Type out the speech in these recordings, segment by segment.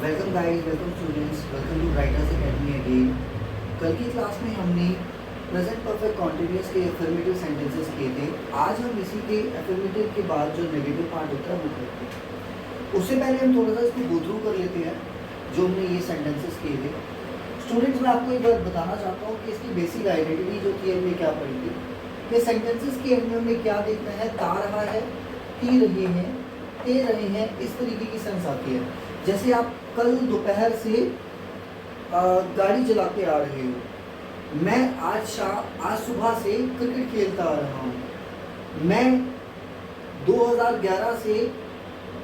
Welcome guys, welcome students, welcome to Writers Academy again. कल की class में हमने प्रेजेंट परफेक्ट कॉन्टिन्यूअस के एफर्मेटिव सेंटेंसेस किए थे। आज हम इसी के एफर्मेटिव के बाद जो नेगेटिव पार्ट होता है वो करते हैं। उससे पहले हम थोड़ा सा इसको गो थ्रू कर लेते हैं जो हमने ये सेंटेंसेस किए थे। स्टूडेंट्स, मैं आपको एक बार बताना चाहता हूँ कि इसकी बेसिक आइडेंटिटी जो थी हमने क्या पढ़ी थी। ये सेंटेंसेस के अंदर हमें क्या देखना है, ता रहा है, पी रहे हैं, ते रहे हैं, इस तरीके की सेंस आती है। जैसे आप कल दोपहर से गाड़ी चलाते आ रहे हो। मैं आज सुबह से क्रिकेट खेलता आ रहा हूँ। मैं 2011 से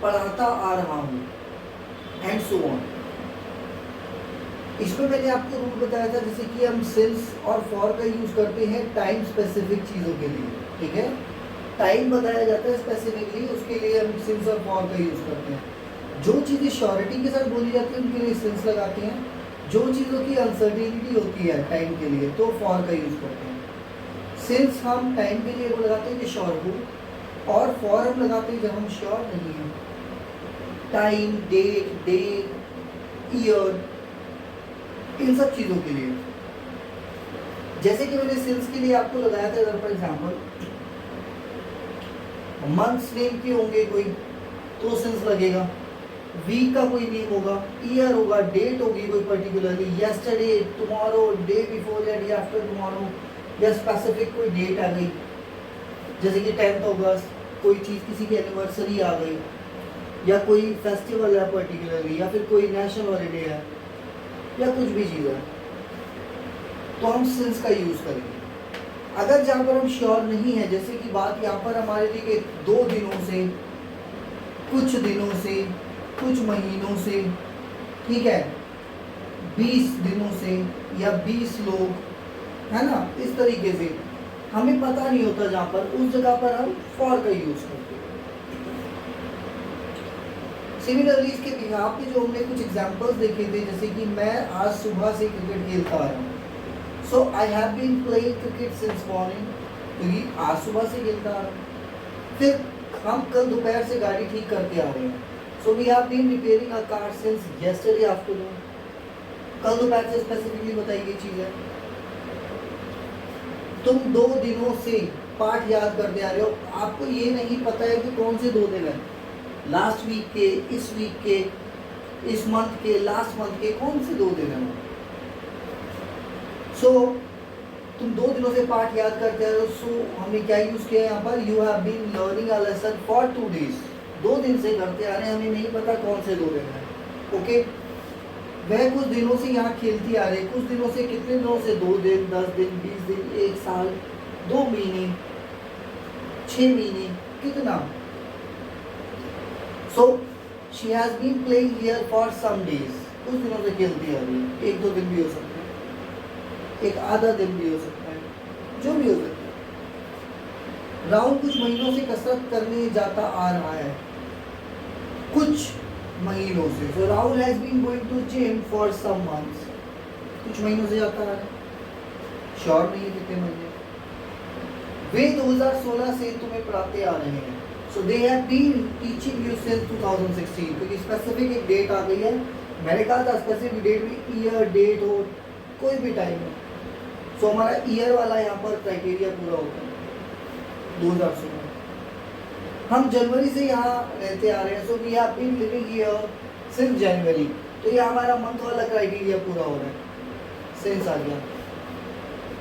पढ़ाता आ रहा हूँ एंड सो ऑन। इसमें मैंने आपको रूल बताया था जैसे कि हम सिंस और फॉर का यूज करते हैं टाइम स्पेसिफिक चीज़ों के लिए। ठीक है, टाइम बताया जाता है स्पेसिफिकली, उसके लिए हम सिंस और फॉर का यूज करते हैं। जो चीज़ें श्योरिटी के साथ बोली जाती है उनके लिए सिंस लगाते हैं। जो चीज़ों की अनसर्टेनिटी होती है टाइम के लिए तो फॉर का यूज़ करते हैं। सिंस हम टाइम के लिए वो लगाते हैं कि श्योर हो, और फॉर हम लगाते हैं जब हम श्योर नहीं हैं। टाइम, डेट, डे, ईयर, इन सब चीज़ों के लिए। जैसे कि मैंने सिंस के लिए आपको लगाया था, फॉर एग्जाम्पल मंथ्स नेम के होंगे कोई तो सिंस लगेगा, वीक का कोई नेम होगा, ईयर होगा, डेट होगी कोई particularly, yesterday, tomorrow, day before या डे आफ्टर टुमारो, या स्पेसिफिक कोई डेट आ गई जैसे कि 10 अगस्त, कोई चीज़ किसी की एनिवर्सरी आ गई, या कोई फेस्टिवल है पर्टिकुलरली, या फिर कोई नेशनल हॉलीडे है, या कुछ भी चीज़ है, तो हम सिंस का यूज़ करेंगे। अगर जहाँ पर हम श्योर नहीं है, जैसे कि बात यहाँ पर हमारे लिए कि 2 दिनों से, कुछ दिनों से, कुछ महीनों से, ठीक है, 20 दिनों से या 20 लोग, है ना, इस तरीके से हमें पता नहीं होता जहाँ पर, उस जगह पर हम फॉर का यूज करते हैं। सिमिलरली इसके बिहाफ पे जो हमने कुछ एग्जांपल्स देखे थे, जैसे कि मैं आज सुबह से क्रिकेट खेलता आ रहा हूँ। So I have been playing cricket since morning, क्योंकि आज सुबह से खेलता आ रहा हूँ। फिर हम कल दोपहर से गाड़ी ठीक करके आ रहे हैं। So we have been repairing our car since yesterday afternoon. कल दोपहर से स्पेसिफिकली बताई गई चीज़ है। तुम 2 दिनों से पाठ याद करते आ रहे हो, आपको ये नहीं पता है कि कौन से 2 दिन है, लास्ट वीक के, इस वीक के, इस मंथ के, लास्ट मंथ के, कौन से 2 दिन है। सो तुम 2 दिनों से पाठ याद करते आ रहे हो। सो हमने क्या यूज़ किया यहाँ पर, you have been learning a lesson for 2 days। 2 दिन से करते आ रहे हैं, हमें नहीं पता कौन से 2 दिन है। ओके, वह कुछ दिनों से यहाँ खेलती आ रही है। कुछ दिनों से, कितने दिनों से, 2 दिन, 10 दिन, 20 दिन, 1 साल, 2 महीने, 6 महीने, कितना। So she has been playing here for some days. कुछ दिनों से खेलती आ रही है, 1-2 दिन भी हो सकता है, एक आधा दिन भी हो सकता है, जो भी हो सकता है। राहुल कुछ महीनों से कसरत करने जाता आ रहा है, कुछ महीनों से। So Rahul has been going to gym for some months. कुछ महीनों से जाता आ रहा है, श्योर नहीं कितने महीने। वे 2016 से तुम्हें पढ़ाते आ रहे हैं। So they have been teaching you since 2016, क्योंकि स्पेसिफिक एक डेट आ गई है। मैंने कहा था स्पेसिफिक डेट में ईयर, डेट हो, कोई भी टाइम हो। सो हमारा ईयर वाला यहाँ पर क्राइटेरिया पूरा होता है, 2016। हम जनवरी से यहाँ रहते आ रहे हैं। So we have been living here since January, तो ये हमारा मंथ वाला क्राइटेरिया पूरा हो रहा है, सिंस आ गया।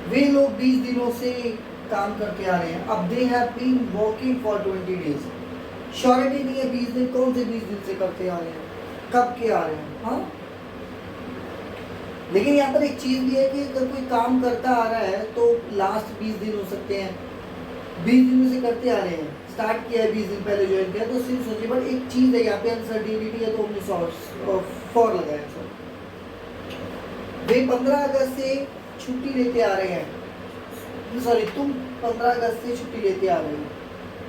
वे लोग 20 दिनों से काम करके आ रहे हैं। अब they have been working for 20 days। Surety नहीं है 20 दिन, कौन से 20 दिन से करते आ रहे हैं, कब के आ रहे हैं। हाँ, लेकिन यहाँ पर एक चीज़ भी है कि अगर कोई काम करता आ रहा है तो लास्ट 20 दिन हो सकते हैं। 20 दिनों से करते आ रहे हैं, स्टार्ट किया है 20 दिन पहले ज्वाइन किया, तो सिर्फ सोचिए। बट एक चीज़ है यहाँ पे, अनसर्टेनिटी है, तो हमने फॉर लगाया। सर वे 15 अगस्त से छुट्टी लेते आ रहे हैं। सॉरी, तुम 15 अगस्त से छुट्टी लेते आ रहे हो।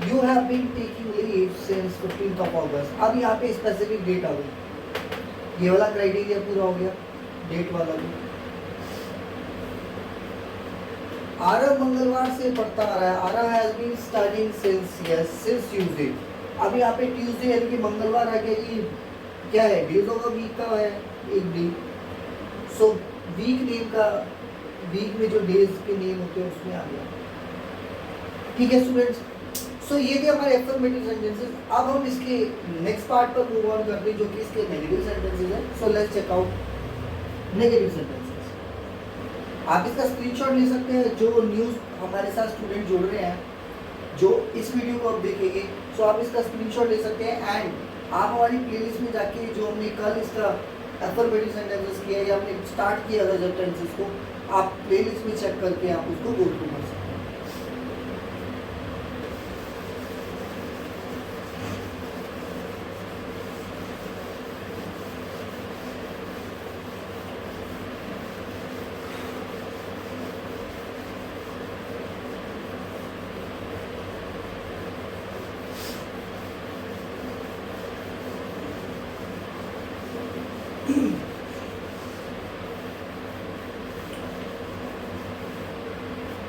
You have been taking leave since 15 August. अब यहाँ पे स्पेसिफिक डेट आ गई, ये वाला क्राइटेरिया पूरा हो गया, डेट वाला भी। आरव मंगलवार से पढ़ता आ रहा है। Aarav has been starting since Tuesday. अब यहाँ पे ट्यूसडे यानी कि मंगलवार आ गया, ये क्या है, डेज ऑफ अ वीक का है एक डे। सो वीक नेम का, वीक में जो डेज के नेम होते हैं उसमें आ गया। ठीक है स्टूडेंट्स, सो ये थे हमारे अफर्मेटिव सेंटेंसेस। अब हम इसके नेक्स्ट पार्ट पर मूव ऑन करते हैं जो कि इसके नेगेटिव सेंटेंसेस हैं। So let's check out negative sentences. आप इसका स्क्रीनशॉट ले सकते हैं, जो न्यूज़ हमारे साथ स्टूडेंट जुड़ रहे हैं जो इस वीडियो को आप देखेंगे, सो आप इसका स्क्रीनशॉट ले सकते हैं एंड आप हमारी प्लेलिस्ट में जाके जो हमने कल इसका अफर्मेटिव सेंटेंसेस किया या हमने स्टार्ट किया था जब टेंसेस को, आप प्लेलिस्ट में चेक करके आप उसको गो थ्रू कर सकते हैं।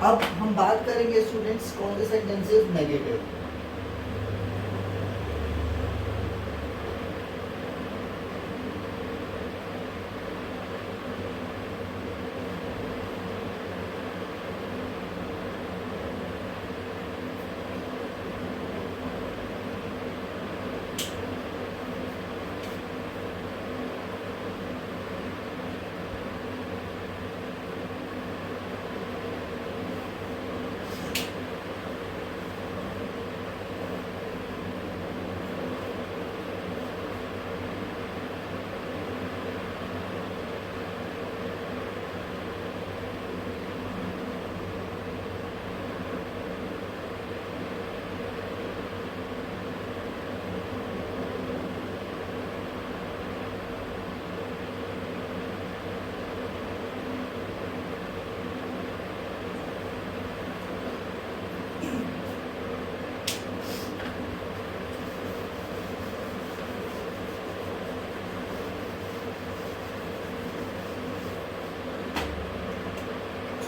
अब हम बात करेंगे स्टूडेंट्स कौन से सेंटेंसेस नेगेटिव।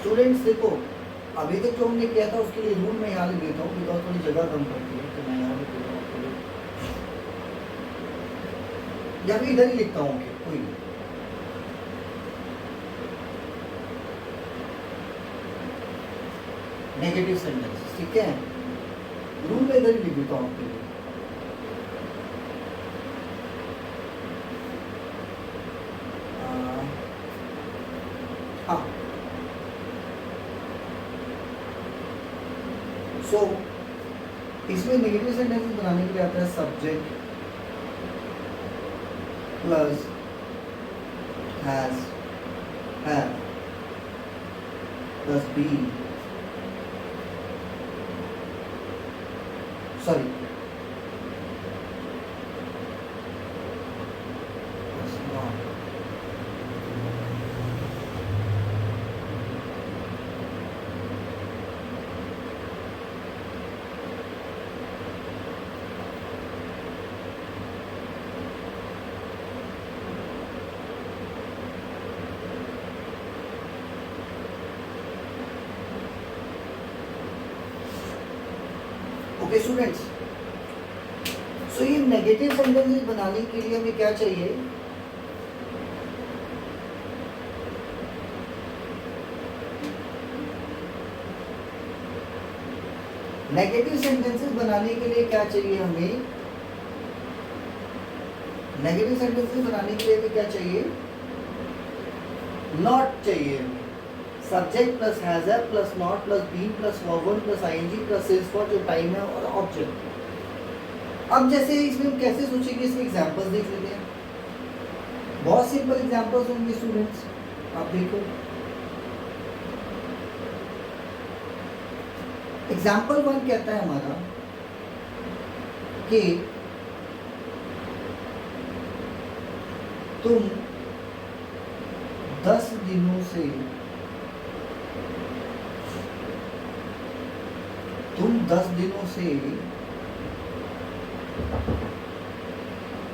स्टूडेंट्स देखो, अभी तक जो हमने किया था उसके लिए रूल मैं यहाँ लिख देता हूँ बिकॉज थोड़ी जगह कम पड़ती है, तो मैं यहाँ लिख देता हूँ आपके लिए, या फिर इधर ही लिखता हूँ कि कोई नेगेटिव सेंटेंस। ठीक है, रूल में इधर ही लिख देता हूँ आपके लिए। हाँ, सो इसमें नेगेटिव सेंटेंसेस बनाने के लिए आता है subject plus has, have plus B, sorry okay students, so ये नेगेटिव सेंटेंसेस बनाने के लिए हमें क्या चाहिए, नेगेटिव सेंटेंसेस बनाने के लिए क्या चाहिए हमें, नेगेटिव सेंटेंसेस बनाने के लिए हमें क्या चाहिए, नॉट चाहिए। Subject plus has have plus not plus been plus verb one plus ING plus since for जो टाइम है और ऑब्जेक्ट। अब जैसे इसमें हम कैसे सोचेंगे, इसमें एग्जांपल्स देख लेते हैं। बहुत सिंपल एग्जांपल्स होंगे स्टूडेंट्स, आप देखो। एग्जांपल 1 कहता है हमारा कि तुम 10 दिनों से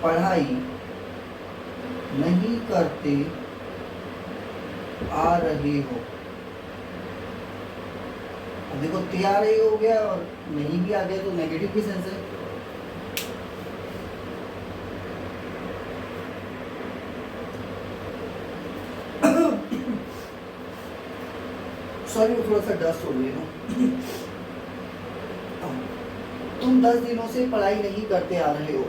पढ़ाई नहीं करते आ रहे हो। अब देखो आ रही हो गया और नहीं भी आ गया तो नेगेटिव भी सेंस है। सॉरी वो थोड़ा सा डस्ट हो गई ना। तुम 10 दिनों से पढ़ाई नहीं करते आ रहे हो।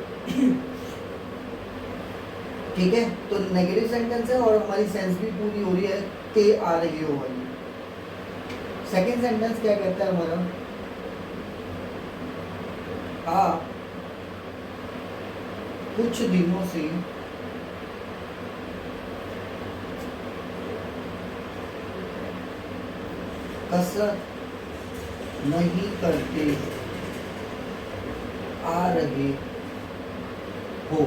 ठीक है, तो नेगेटिव सेंटेंस है और हमारी सेंस भी पूरी हो रही है, ते आ रही हो वाली। सेकंड सेंटेंस क्या कहता है हमारा, आप कुछ दिनों से कसरत नहीं करते आ रहे हो।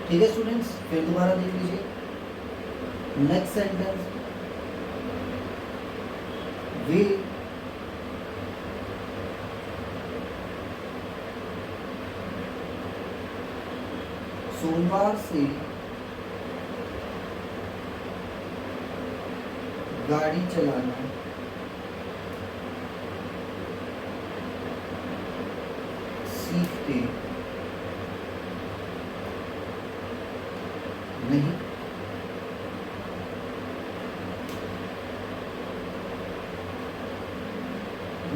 ठीक है स्टूडेंट्स, फिर दोबारा देख लीजिए नेक्स्ट सेंटेंस, वे सोमवार से गाड़ी चलाना सीखते नहीं।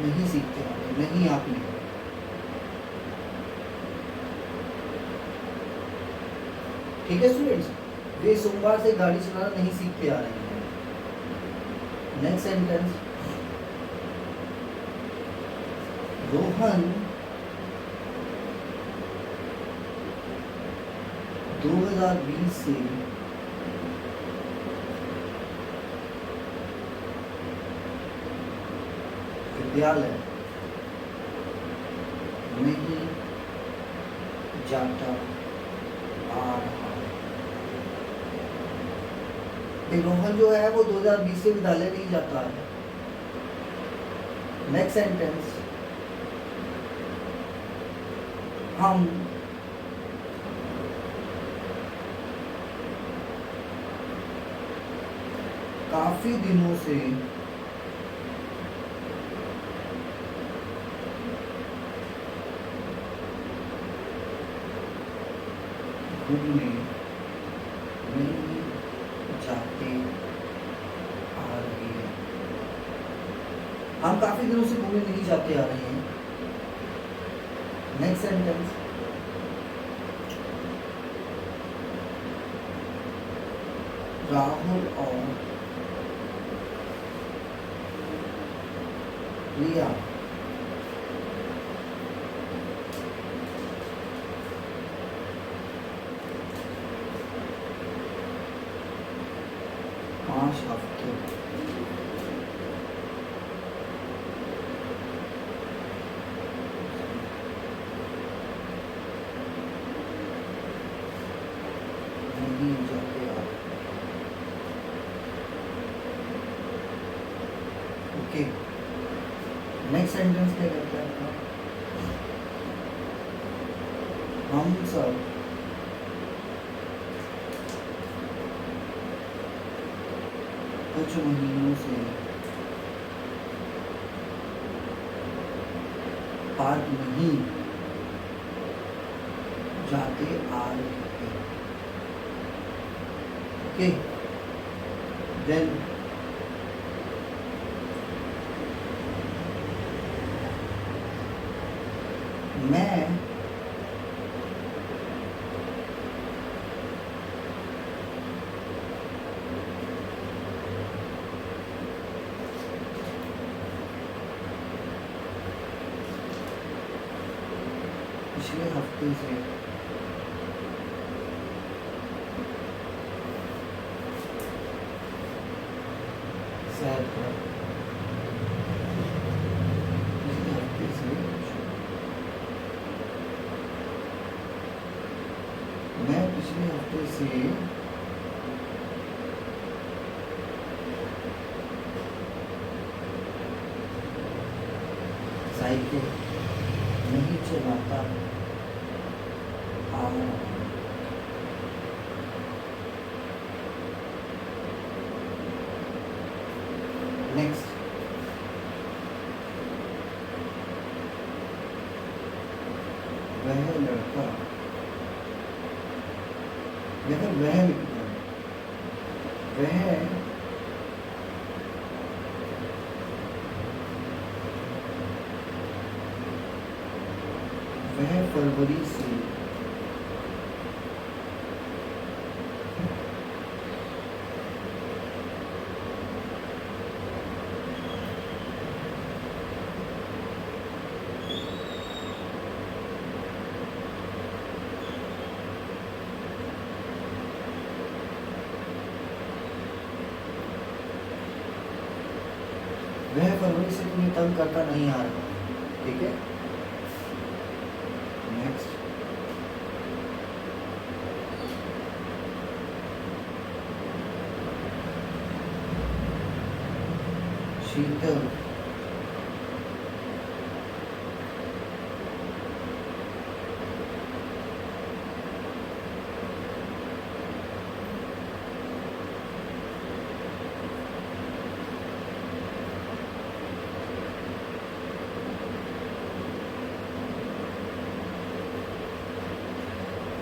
नहीं सीखते नहीं आपने। ठीक है स्टूडेंट्स, वे सोमवार से गाड़ी चलाना नहीं सीखते आ रहे हैं। नेक्स्ट सेंटेंस, रोहन 2020 से विद्यालय नहीं जाता आ रहा। रोहन जो है वो 2020 से विद्यालय नहीं जाता है। नेक्स्ट सेंटेंस, हम काफी दिनों से घूमने नहीं जाते आ रहे हैं। हम काफी दिनों से घूमने नहीं जाते आ रहे हैं। नेक्स्ट सेंटेंस, राहुल और प्रिया 5 हफ्ते नहीं जाते आ रहे। ओके, नेक्स्ट सेंटेंस क्या कहता है, हम सब कुछ महीनों से पार्क नहीं जाते आ रहे हैं। ओके, देन मैं पिछले हफ्ते से सैर पर पिछले हफ्ते से मैं पिछले हफ्ते से साइकिल नहीं चलाता आ रहा हूं। नेक्स्ट, वह लड़का, वह लिखना है, वह वह फरवरी से तुम्हें तंग करता नहीं आ रहा, ठीक है। नेक्स्ट, शीतल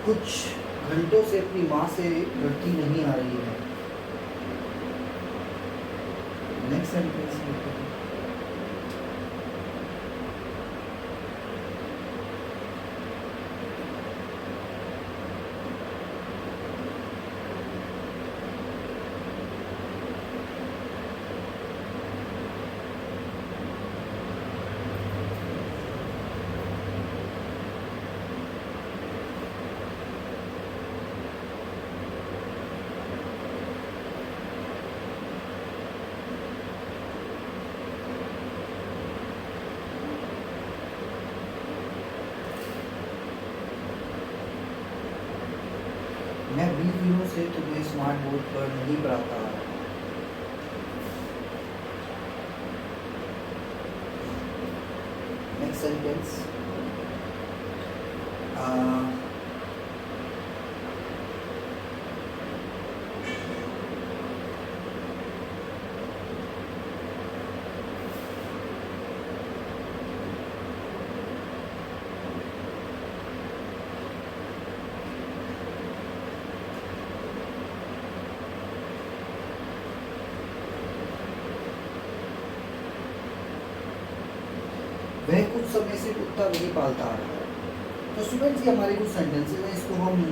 कुछ घंटों से अपनी माँ से लड़ती नहीं आ रही है। नेक्स्ट सेंटेंस मैं 20 दिनों से तुम्हें स्मार्ट बोर्ड पर नहीं पढ़ाता आ रहा। नेक्स्ट सेंटेंस, वह कुछ समय से कुत्ता नहीं पालता आ रहा है। तो स्टूडेंट्स, ये हमारे कुछ सेंटेंसेस हैं, इसको हम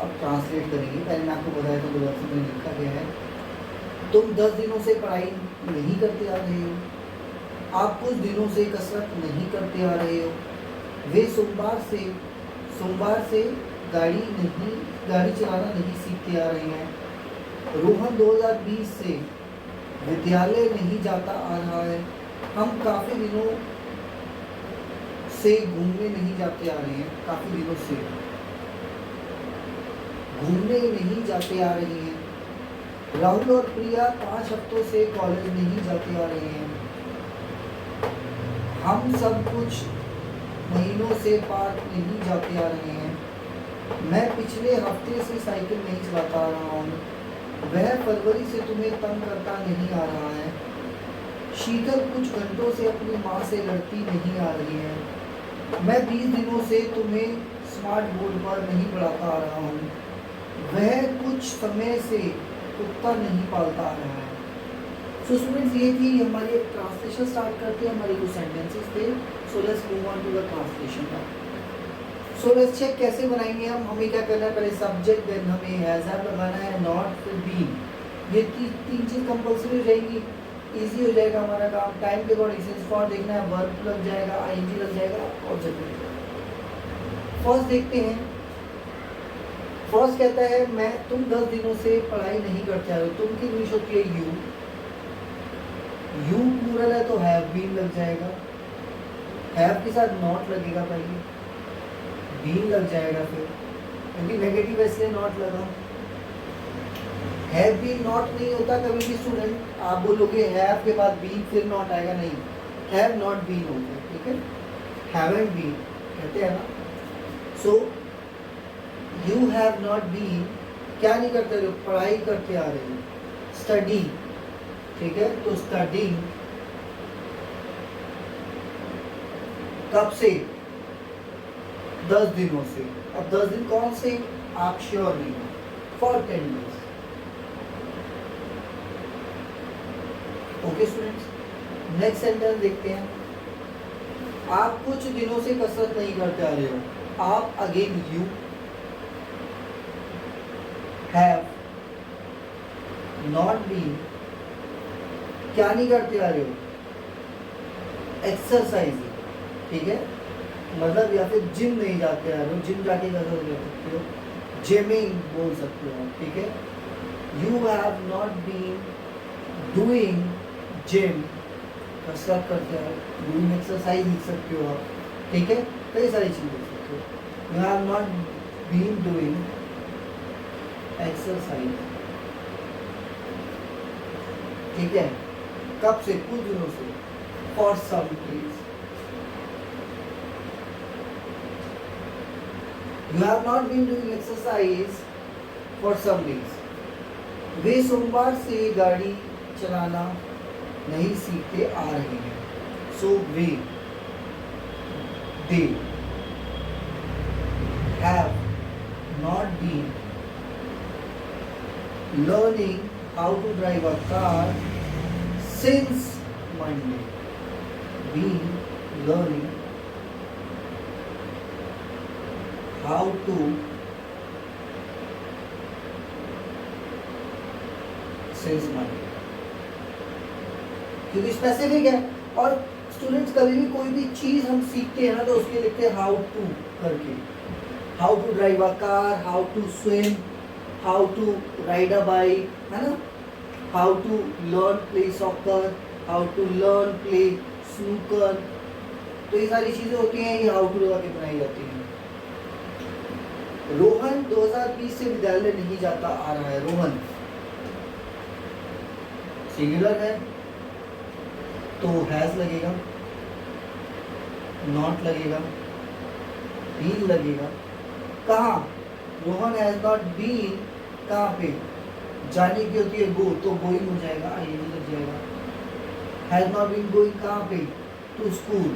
अब ट्रांसलेट करेंगे। पहले मैं आपको बताया था, दो वर्षों में लिखा गया है, तुम 10 दिनों से पढ़ाई नहीं करते आ रहे हो, आप कुछ दिनों से कसरत नहीं करते आ रहे हो, वे सोमवार से गाड़ी चलाना नहीं सीखते आ रहे हैं, रोहन 2020 से विद्यालय नहीं जाता आ रहा है, हम काफ़ी दिनों से घूमने नहीं जाते आ रहे हैं, काफ़ी दिनों से घूमने नहीं जाते आ रहे हैं, राहुल और प्रिया 5 हफ्तों से कॉलेज नहीं जाते आ रहे हैं, हम सब कुछ महीनों से पार्क नहीं जाते आ रहे हैं, मैं पिछले हफ्ते से साइकिल नहीं चलाता आ रहा हूँ, वह फरवरी से तुम्हें तंग करता नहीं आ रहा है, शीतल कुछ घंटों से अपनी माँ से लड़ती नहीं आ रही है, मैं 20 दिनों से तुम्हें स्मार्ट बोर्ड पर नहीं पढ़ाता आ रहा हूँ, वह कुछ समय से कुत्ता नहीं पालता आ रहा है। सो स्टूडेंट्स, ये थी हमारी ट्रांसलेशन। स्टार्ट करते हैं, हमारे कुछ सेंटेंसेस थे। So let's move on to the translation now. So let's check कैसे बनाएंगे हम। हमें क्या करना है, पहले सब्जेक्ट, देन हमें हैज हैव लगाना है, नॉट, फिर बीन। ये तीन चीज़ कंपल्सरी रहेगी, इजी हो जाएगा हमारा काम। टाइम के अकॉर्डिंग सिंस फॉर देखना है, वर्ब लग जाएगा, आईएनजी लग जाएगा, ऑब्जेक्ट लगेगा। फर्स्ट देखते हैं। फर्स्ट कहता है मैं तुम 10 दिनों से पढ़ाई नहीं करते आ रहे हो। तुम की इंग्लिश होती है यू प्लूरल है तो हैव बीन लग जाएगा, हैव के साथ नॉट लगेगा, पहले बीन लग जाएगा, फिर क्योंकि नेगेटिव है इसलिए नॉट लगा। हैव बीन नॉट नहीं होता कभी भी स्टूडेंट, आप बोलोगे हैव के बाद बीन फिर नॉट आएगा, नहीं, हैव नॉट बीन होता है, ठीक है। हैवंट बीन कहते हैं ना। So you have not been, क्या नहीं करते रहे हो, पढ़ाई करते आ रहे हो, स्टडी, ठीक है। तो स्टडिंग कब से, 10 दिनों से। अब 10 दिन कौन से, आप श्योर नहीं हो, for 10 days. Okay students, next sentence देखते हैं। आप कुछ दिनों से कसरत नहीं करते आ रहे हो। आप again you have not been, क्या नहीं करते आ रहे हो, एक्सरसाइज, ठीक है, मतलब या फिर जिम नहीं जाते आ रहे हो, जिम जाके कसरत कर सकते हो, जिमिंग बोल सकते हो, ठीक है। You have not been doing gym, कसरत करते हैं, डूइंग एक्सरसाइज लिख सकते हो आप, ठीक है, कई सारी चीज़ लिख सकते हो। You have not been doing exercise, ठीक है, कब से, कुछ दिनों से, for some days. You have not been doing exercise for some days, वे सोमवार से गाड़ी चलाना नहीं सीखते आ रहे हैं। सो वे they have not been learning how to drive a car since Monday. Been learning how to since Monday. क्योंकि स्पेसिफिक है, और स्टूडेंट्स कभी भी कोई भी चीज़ हम सीखते हैं ना तो उसके लिखते हैं हाउ टू करके, how to drive a car, how to swim, how to ride a bike, है ना, how to learn play soccer, how to learn play snooker, तो ये सारी चीज़ें होती हैं, ये हाउ टू लगा के बनाई जाती हैं। रोहन 2020 से विद्यालय नहीं जाता आ रहा है। रोहन सिंगुलर है तो हैज लगेगा, नॉट लगेगा, बीन लगेगा। कहाँ, रोहन हैज नॉट बीन, कहाँ पे, जाने की होती है गो, तो गोइंग हो जाएगा, आईएनजी लग जाएगा। हैज नॉट बीन गोइंग कहाँ पे, टू स्कूल,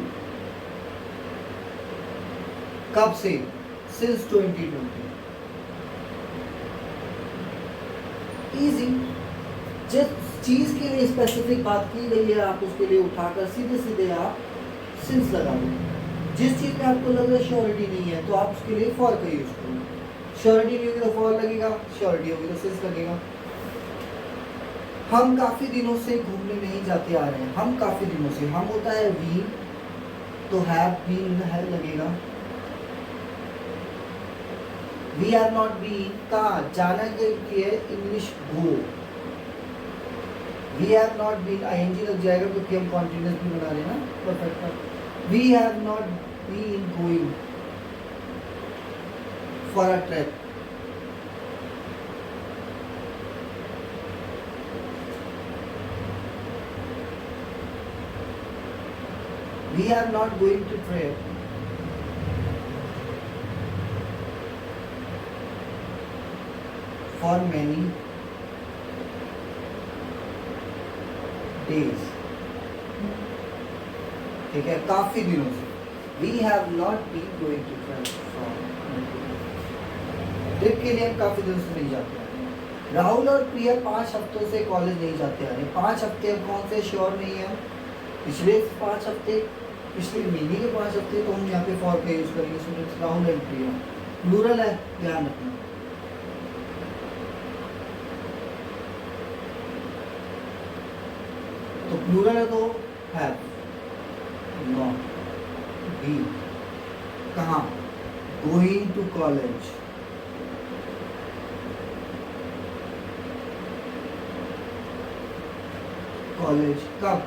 कब से, सिंस 2020। इजी, जिस चीज के लिए स्पेसिफिक बात की गई है आप उसके लिए उठाकर सीधे सीधे आप सिंस लगा दो। जिस चीज में आपको लग रहा है श्योरिटी नहीं है तो आप उसके लिए फॉर का यूज करो। श्योरिटी नहीं होगी तो फॉर लगेगा, श्योरिटी होगी तो सिंस लगेगा। हम काफी दिनों से घूमने नहीं जाते आ रहे हैं। हम काफी दिनों से, हम होता है वी, तो हैव बीन है लगेगा। वी हैव नॉट बीन, कहाँ, जाना के लिए English go. We have not been, ING लग जाएगा क्योंकि हम कॉन्टिन्यूअस भी बना रहे हैं ना, perfect. We have not been going for a trip. We are not going to trip for many days. ठीक है, काफी दिनों से। We have not been going to trip for trip के लिए हम काफी दिनों से नहीं जाते हैं। राहुल और प्रिया 5 हफ्तों से कॉलेज नहीं जाते आ रहे। 5 हफ्ते अब कौन से, श्योर नहीं है। पिछले 5 हफ्ते, पिछले महीने के 5 हफ्ते, तो हम यहाँ पे फॉर का यूज करेंगे students. Rahul and Priya plural है, ध्यान रखना। तो प्लूरल है तो हैव, नॉट, बी। कहाँ, गोइंग टू कॉलेज। कॉलेज कब,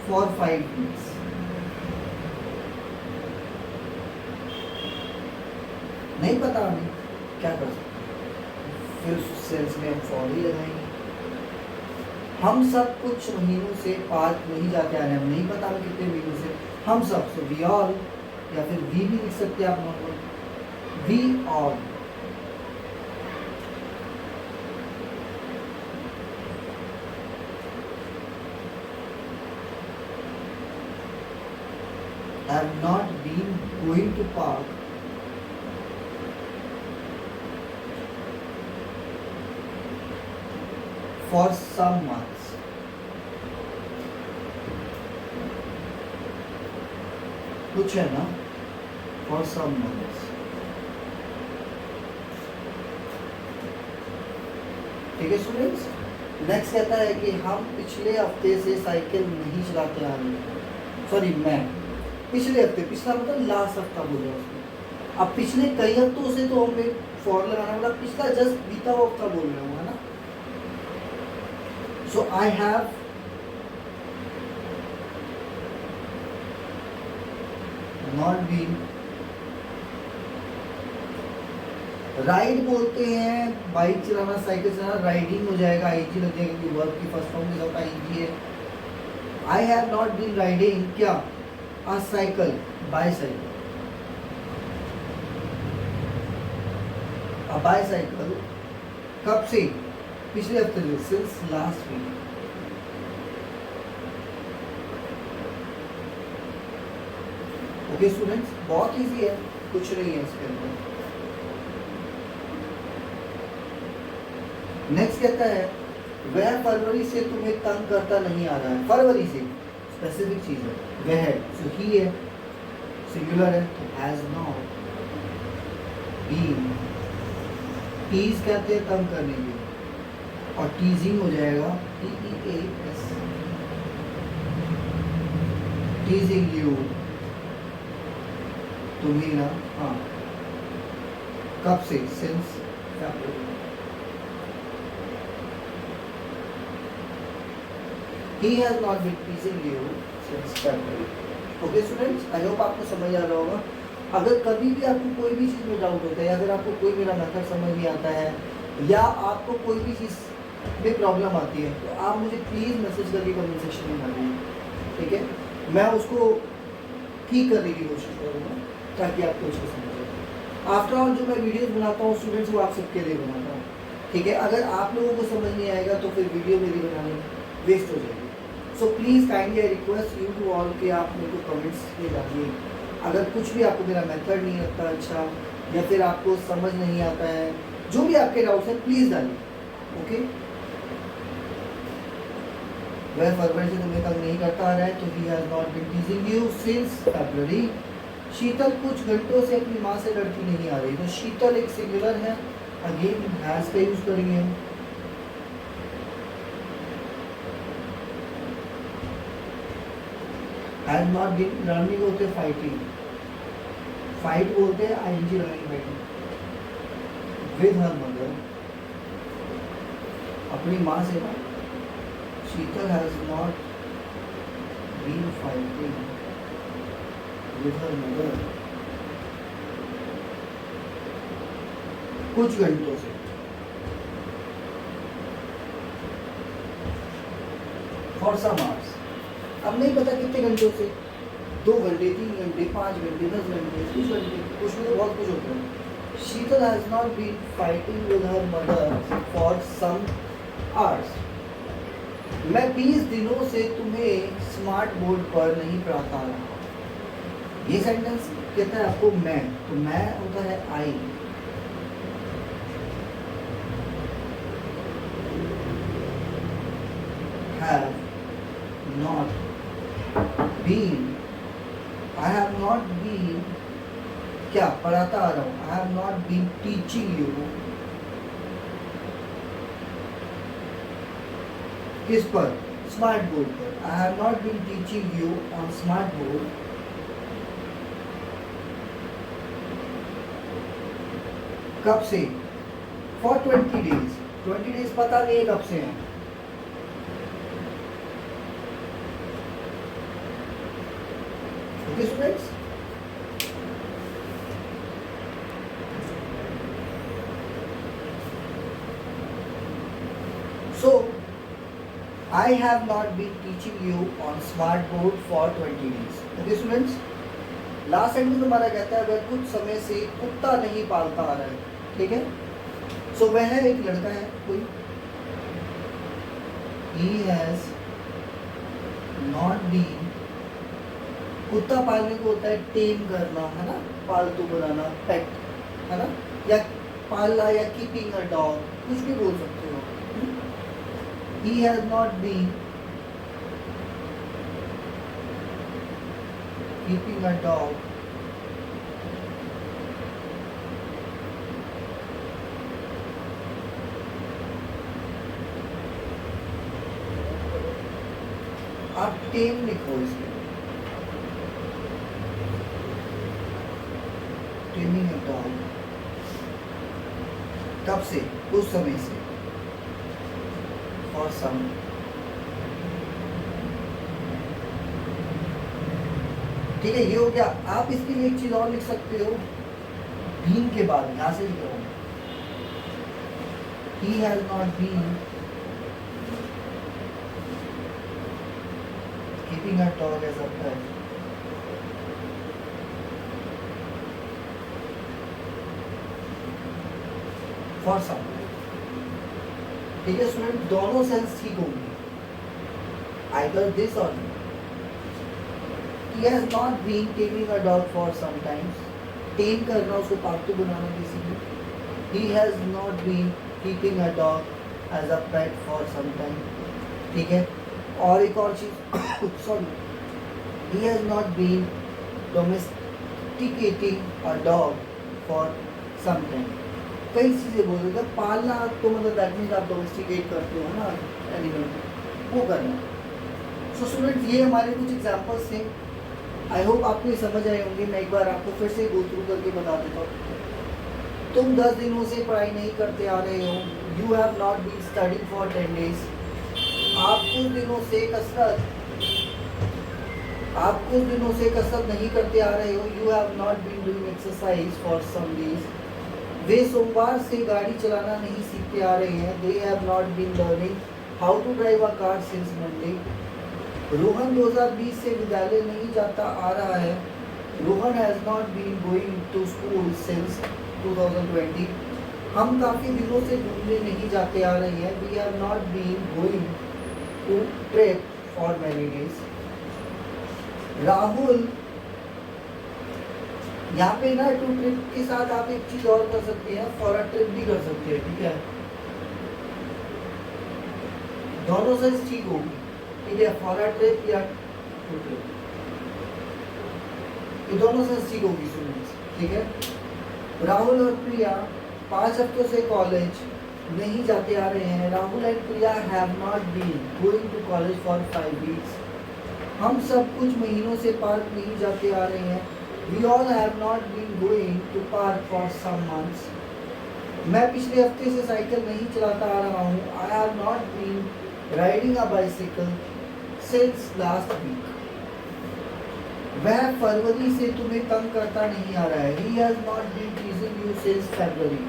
फॉर 5 weeks। नहीं पता हमें, क्या कर सकते, फिर सेंस में हम फॉर ही लगाएंगे। हम सब कुछ महीनों से पार्क नहीं जाते आ रहे हैं। हम नहीं पता हमें कितने महीनों से। हम सब, सो वी ऑल, या फिर वी भी लिख सकते हैं आप normal, we all. Have not been going to park for some months. कुछ है ना, फॉर सम मंथ्स। ठीक है स्टूडेंट्स। नेक्स्ट कहता है कि हम पिछले हफ्ते से साइकिल नहीं चलाते आ रहे हैं। सॉरी, मैं पिछले हफ्ते, पिछला मतलब लास्ट हफ्ता बोला उसने। अब पिछले कई हफ्तों से तो हमें फॉर लगाना होगा, पिछला जस्ट बीता हुआ हफ्ता बोल रहे हो, है ना। So I have not been, ride बोलते हैं बाइक चलाना, साइकिल चलाना, राइडिंग हो जाएगा, आईजी लग जाएगा क्योंकि वर्ब की फर्स्ट फॉर्म के साथ आईजी है। I have not been riding क्या, a cycle, bicycle, a bicycle कब से, पिछले हफ्ते से, since last week. Okay students, बहुत इजी है, कुछ नहीं है इसके अंदर। नेक्स्ट कहता है वह फरवरी से तुम्हें तंग करता नहीं आ रहा है। फरवरी से स्पेसिफिक चीज है, वह है, सो ही है, सिंगुलर है, हैज नॉट बीन। टीज कहते हैं तंग करने के, और टीजिंग हो जाएगा TEAS, टीजिंग यू, तुम्हें ना, हाँ, कब से, since February. He has not been teasing you since February. Okay students, I hope आपको समझ आ रहा होगा। अगर कभी भी आपको कोई भी चीज़ में डाउट होता है, अगर आपको कोई मेरा मेथड समझ नहीं आता है, या आपको कोई भी चीज़ में प्रॉब्लम आती है, तो आप मुझे प्लीज़ मैसेज करके कमेंट सेक्शन में डालिए, ठीक है। मैं उसको ठीक करने की कोशिश करूँगा ताकि आपको उसको समझ आए। आफ्टर ऑल जो मैं वीडियोज़ बनाता हूँ स्टूडेंट्स, वो आप सबके लिए बनाता हूँ, ठीक है। अगर आप लोगों को समझ नहीं आएगा तो फिर वीडियो मेरी बनाने वेस्ट हो जाएगी। So please kindly I request you to all कि आप मेरे को कमेंट्स में डालिए। अगर कुछ भी आपको मेरा मेथड नहीं लगता अच्छा, या फिर आपको समझ नहीं आता है, जो भी आपके डाउट्स हैं प्लीज़ डालिए, ओके। वह फरवरी से तुम्हें तंग नहीं करता आ रहा है, तो he has not been teasing you since February. Sheetal कुछ घंटों से अपनी माँ से लड़ती नहीं आ रही, तो शीतल एक सिंगुलर है, अगेन हैज़ का यूज़ करेंगे हम। हैज़ नॉट बीन लर्निंग होते फाइटिंग, फाइट बोलते हैं ING learning fighting with her mother, अपनी माँ से ना। Sheetal has not been fighting with her mother कुछ घंटों से। फॉर सम आवर्स, अब नहीं पता कितने घंटों से, 2 घंटे, 3 घंटे, 5 घंटे, 10 घंटे, कुछ घंटे, कुछ में तो बहुत कुछ होता है। Sheetal has not been fighting with her mother for some hours. मैं 20 दिनों से तुम्हें स्मार्ट बोर्ड पर नहीं पढ़ाता रहा। ये सेंटेंस कहता है आपको मैं, तो मैं होता है I. Have not been, I have not been क्या पढ़ाता आ रहा हूँ, I have not been teaching you, किस पर, स्मार्ट बोर्ड पर। I have not been teaching you on smart board कब से, for 20 days। 20 days पता नहीं है कब से है। Students, so I have not been teaching you on smart board for 20 days. Okay students, last sentence हमारा कहता है वह कुछ समय से कुत्ता नहीं पालता आ रहा है, ठीक है। सो वह है एक लड़का है कोई, he has not been, कुत्ता पालने को होता है टेम करना, है ना, पालतू बनाना, पेट, है ना, या पालना, या कीपिंग अ डॉग, कुछ भी बोल सकते हो। He has not been keeping a dog आप टेम लिखो इसमें, टेमिंग अ डॉग, कब से, उस समय से, फॉर सम, ठीक है। ये हो गया। आप इसके लिए एक चीज और लिख सकते हो, बीन के बाद यहां से लिख रहा हूं, he has not been keeping a dog as a pet for some, ठीक है स्टूडेंट, दोनों सेंस ठीक होंगे, either this or that. He has not been taming a dog for some times. Tame करना, उसको पालतू बनाना basically. He has not been keeping a dog as a pet for some time. ठीक है। और एक और चीज sorry, he has not been domesticating a dog for some time. कई चीजें बोल रहे थे, पालना तो मतलब दैट मीन्स आप डोमेस्टिकेट करते हो ना एनिमल, वो करना। सो स्टूडेंट्स, ये हमारे कुछ एग्जांपल्स थे। आई होप आपको ये समझ आए होंगे। मैं एक बार आपको फिर से गो थ्रू करके बता देता हूँ। तुम 10 दिनों से पढ़ाई नहीं करते आ रहे हो, you have not been studying for 10 days. आप कुछ दिनों से कसरत नहीं करते आ रहे हो, you have not been doing exercise for some days. वे सोमवार से गाड़ी चलाना नहीं सीखते आ रहे हैं, they have not been learning how to drive a car since Monday. Rohan 2020 से विद्यालय नहीं जाता आ रहा है, Rohan has not been going to school since 2020। हम काफ़ी दिनों से घूमने नहीं जाते आ रहे हैं, we have not been going to trip for many days. Rahul, यहाँ पे ना टू ट्रिप के साथ आप एक चीज और कर सकते हैं, फॉर अ ट्रिप भी कर सकते हैं, ठीक है। दोनों से ठीक होगी, ठीक है, फॉर अ ट्रिप या टू ट्रिप, ये दोनों से ठीक होगी स्टूडेंट्स, ठीक है। राहुल और प्रिया 5 हफ्तों से कॉलेज नहीं जाते आ रहे हैं, Rahul and Priya have not been going to college for 5 weeks. हम सब कुछ महीनों से पार्क नहीं जाते आ रहे हैं, we all have not been going to park for some months. मैं पिछले हफ्ते से साइकिल नहीं चलाता आ रहा हूँ, I have not been riding a bicycle since last week. वह फरवरी से तुम्हें तंग करता नहीं आ रहा है, he has not been teasing you since February.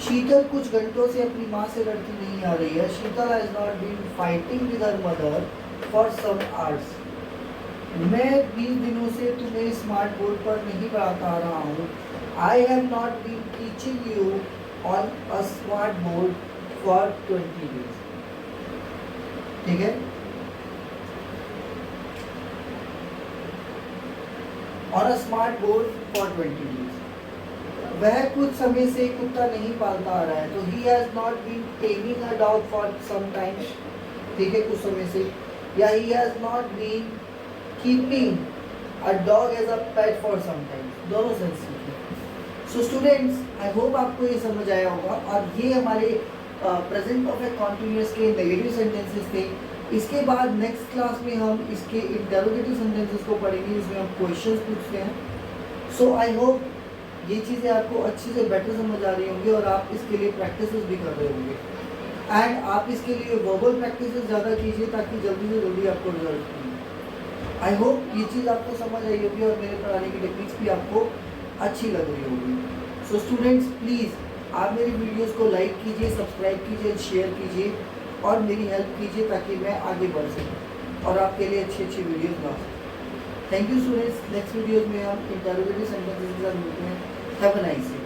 Sheetal कुछ घंटों से अपनी माँ से लड़ती नहीं आ रही है, Sheetal has not been fighting with her mother for some hours. मैं 20 दिनों से तुम्हें स्मार्ट बोर्ड पर नहीं पढ़ाता आ रहा हूँ, I have not been teaching you on a smart board for 20 days. ठीक है, on a smart board for 20 days. वह कुछ समय से कुत्ता नहीं पालता आ रहा है, तो he has not been taming a dog for some time. ठीक है, कुछ समय से, या he has not been keeping a dog as a pet for some time, दोनों सेंस है। सो स्टूडेंट्स, आई होप आपको ये समझ आया होगा। और ये हमारे प्रेजेंट परफेक्ट कॉन्टिन्यूअस के नेगेटिव सेंटेंसेस थे। इसके बाद नेक्स्ट क्लास में हम इसके इंटरोगेटिव सेंटेंसेस को पढ़ेंगे, जिसमें हम क्वेश्चंस पूछते हैं। सो आई होप ये चीज़ें आपको अच्छी से बेटर समझ आ रही होंगी और आप इसके लिए प्रैक्टिसेस भी कर रहे होंगे। एंड आप इसके लिए वर्बल प्रैक्टिसेस ज़्यादा कीजिए ताकि जल्दी से जल्दी आपको रिजल्ट मिले। आई होप ये चीज़ आपको समझ आई होगी और मेरे पढ़ाने की टेक्निक्स भी आपको अच्छी लग रही होगी। सो स्टूडेंट्स, प्लीज़ आप मेरी वीडियोस को लाइक कीजिए, सब्सक्राइब कीजिए, शेयर कीजिए और मेरी हेल्प कीजिए ताकि मैं आगे बढ़ सकूँ और आपके लिए अच्छी अच्छी वीडियोस ला सकूँ। Thank you students. Next videos में हम इंटरोगेटिव सेंटेंसेस के साथ मिलते हैं। Have a nice day.